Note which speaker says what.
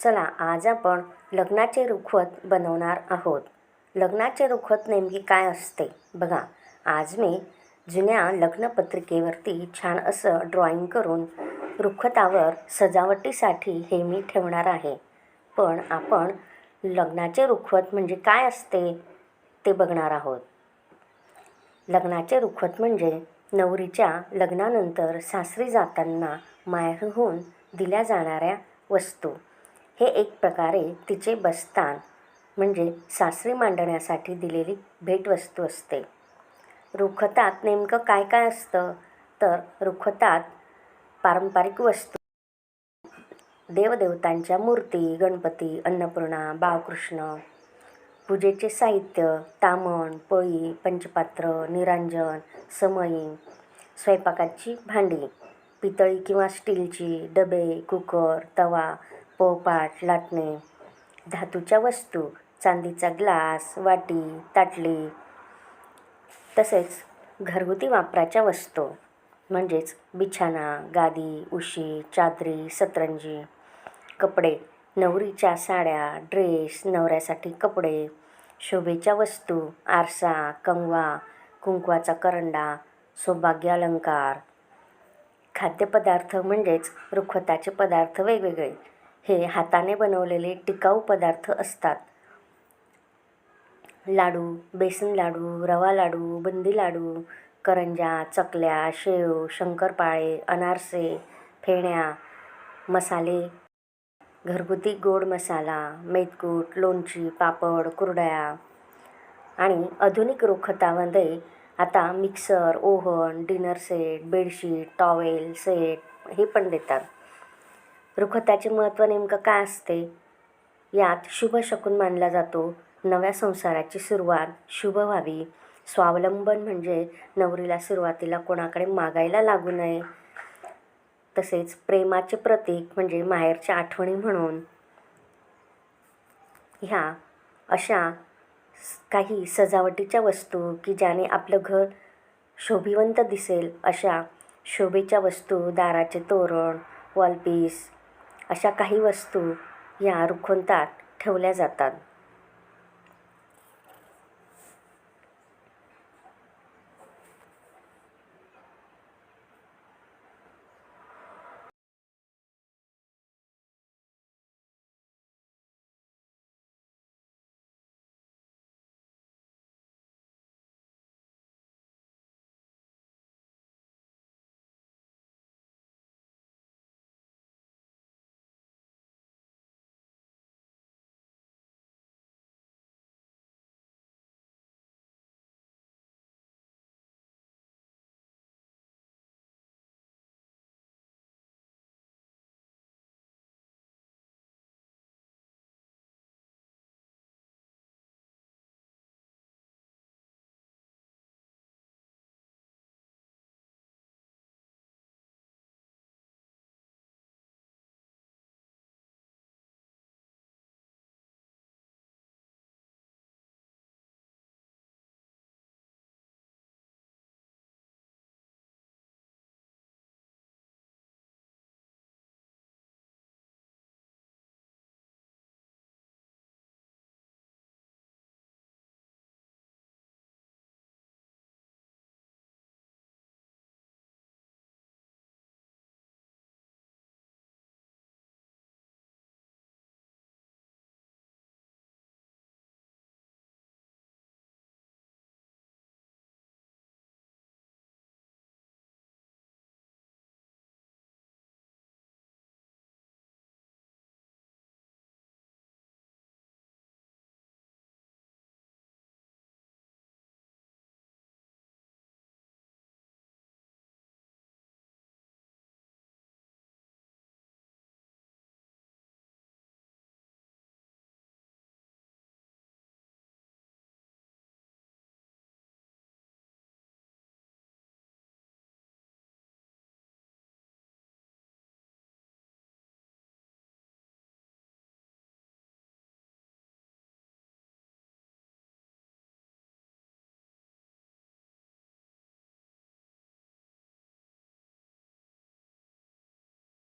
Speaker 1: चला आज आपण लग्नाचे रुखवत बनवणार आहोत. लग्नाचे रुखवत नेमके काय असते बघा. आज मी जुन्या लग्नपत्रिकेवरती छान असं ड्रॉइंग करून रुखवतावर सजावटीसाठी हे मी ठेवणार आहे. पण आपण लग्नाचे रुखवत म्हणजे काय असते ते बघणार आहोत. लग्नाचे रुखवत म्हणजे नवरीच्या लग्नानंतर सासरी जाताना माहेरहून दिल्या जाणाऱ्या वस्तू. हे एक प्रकारे तिचे बस्तान म्हणजे सासरी मांडण्यासाठी दिलेली भेटवस्तू असते. रुखवतात नेमकं काय काय असतं तर रुखवतात पारंपरिक वस्तू, देवदेवतांच्या मूर्ती, गणपती, अन्नपूर्णा, बाळकृष्ण, पूजेचे साहित्य, तामण, पळी, पंचपात्र, निरांजन, समई, स्वयंपाकाची भांडी, पितळी किंवा स्टीलची, डबे, कुकर, तवा, पोळपाट, लाटणे, धातूच्या वस्तू, चांदीचा ग्लास, वाटी, ताटली, तसेच घरगुती वापराच्या वस्तू म्हणजेच बिछाना, गादी, उशी, चादरी, सतरंजी, कपडे, नवरीच्या साड्या, ड्रेस, नवऱ्यासाठी कपडे, शोभेच्या वस्तू, आरसा, कंगवा, कुंकवाचा करंडा, सौभाग्य अलंकार, खाद्यपदार्थ म्हणजेच रुखवताचे पदार्थ वेगवेगळे. हे हाताने बनवलेले टिकाऊ पदार्थ असतात. लाडू, बेसन लाडू, रवा लाडू, बुंदी लाडू, करंज्या, चकल्या, शेव, शंकरपाळे, अनारसे, फेण्या, मसाले, घरगुती गोड मसाला, मेथकूट, लोणची, पापड, कुरडया. आणि आधुनिक रुखवतामध्ये आता mixer, oven, dinner set, bedsheet, towel set हे पण देतात. रुखवताचे महत्त्व नेमकं काय असते? यात शुभ शकुन मानला जातो. नव्या संसाराची सुरुवात शुभ व्हावी. स्वावलंबन म्हणजे नवरीला सुरुवातीला कोणाकडे मागायला लागू नये. तसेच प्रेमाचे प्रतीक म्हणजे माहेरच्या आठवणी म्हणून. ह्या अशा काही सजावटीच्या वस्तू की ज्याने आपलं घर शोभिवंत दिसेल अशा शोभेच्या वस्तू, दाराचे तोरण, वॉलपीस अशा काही वस्तू या रुखवतात ठेवल्या जातात.